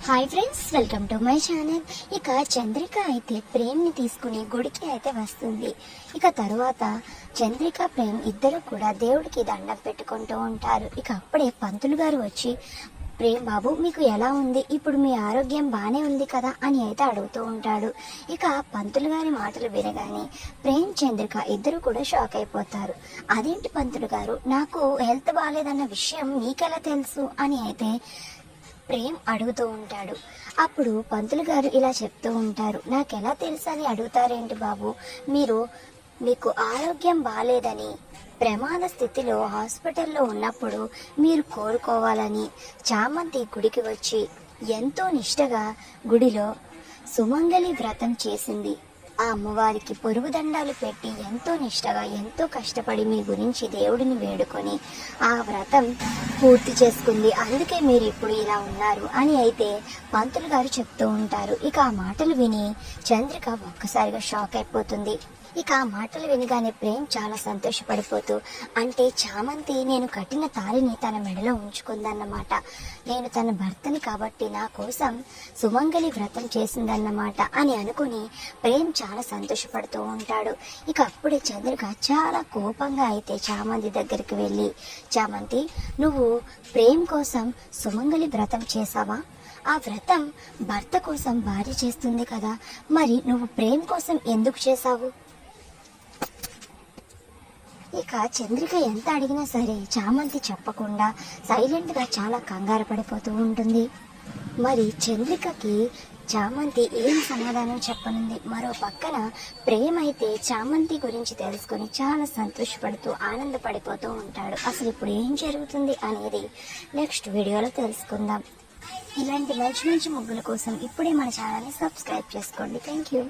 Hi friends, welcome to my channel. ఇక చంద్రిక అయితే ప్రేమ్ని తీసుకుని గుడికి అయితే వస్తుంది. ఇక తరువాత చంద్రిక ప్రేమ్ ఇద్దరు కూడా దేవుడికి దండం పెట్టుకుంటూ ఉంటారు. ఇక అప్పుడే పంతులు గారు వచ్చి, ప్రేమ్ బాబు మీకు ఎలా ఉంది, ఇప్పుడు మీ ఆరోగ్యం బాగానే ఉంది కదా అని అయితే అడుగుతూ ఉంటాడు. ఇక పంతులు గారి మాటలు వినగానే ప్రేమ్ చంద్రిక ఇద్దరు కూడా షాక్ అయిపోతారు. అదేంటి పంతులు గారు, నాకు హెల్త్ బాగాలేదన్న విషయం మీకెలా తెలుసు అని అయితే ప్రేమ్ అడుగుతూ ఉంటాడు. అప్పుడు పంతులు గారు ఇలా చెప్తూ ఉంటారు, నాకెలా తెలుసని అడుగుతారేంటి బాబు, మీకు ఆరోగ్యం బాగాలేదని ప్రమాద స్థితిలో హాస్పిటల్లో ఉన్నప్పుడు మీరు కోరుకోవాలని చామంతి గుడికి వచ్చి ఎంతో నిష్టగా గుడిలో సుమంగళి వ్రతం చేసింది. ఆ అమ్మవారికి పొరుగు దండాలు పెట్టి ఎంతో నిష్టగా ఎంతో కష్టపడి మీ గురించి దేవుడిని వేడుకొని ఆ వ్రతం పూర్తి చేసుకుంది. అందుకే మీరు ఇప్పుడు ఇలా ఉన్నారు అని అయితే పంతులు గారు చెప్తూ ఉంటారు. ఇక ఆ మాటలు విని చంద్రిక ఒక్కసారిగా షాక్ అయిపోతుంది. ఇక ఆ మాటలు వినగానే ప్రేమ్ చాలా సంతోషపడిపోతూ, అంటే చామంతి నేను కట్టిన తాళిని తన మెడలో ఉంచుకుందన్నమాట, నేను తన భర్తని కాబట్టి నా కోసం సుమంగళి వ్రతం చేసిందన్నమాట అని అనుకుని ప్రేమ్ చాలా సంతోషపడుతూ ఉంటాడు. ఇక అప్పుడే చంద్రిక చాలా కోపంగా అయితే చామంతి దగ్గరికి వెళ్ళి, చామంతి నువ్వు ప్రేమ్ కోసం సుమంగళి వ్రతం చేసావా? ఆ వ్రతం భర్త కోసం భార్య చేస్తుంది కదా, మరి నువ్వు ప్రేమ్ కోసం ఎందుకు చేశావు? ఇక చంద్రిక ఎంత అడిగినా సరే చామంతి చెప్పకుండా సైలెంట్గా చాలా కంగారు పడిపోతూ ఉంటుంది. మరి చంద్రికకి చామంతి ఏం సమాధానం చెప్పనుంది? మరో పక్కన ప్రేమ్ అయితే చామంతి గురించి తెలుసుకొని చాలా సంతోషపడుతూ ఆనందపడిపోతూ ఉంటాడు. అసలు ఇప్పుడు ఏం జరుగుతుంది అనేది నెక్స్ట్ వీడియోలో తెలుసుకుందాం. ఇలాంటి మంచి మంచి ముగ్గుల కోసం ఇప్పుడే మన ఛానల్ని సబ్స్క్రైబ్ చేసుకోండి. Thank you.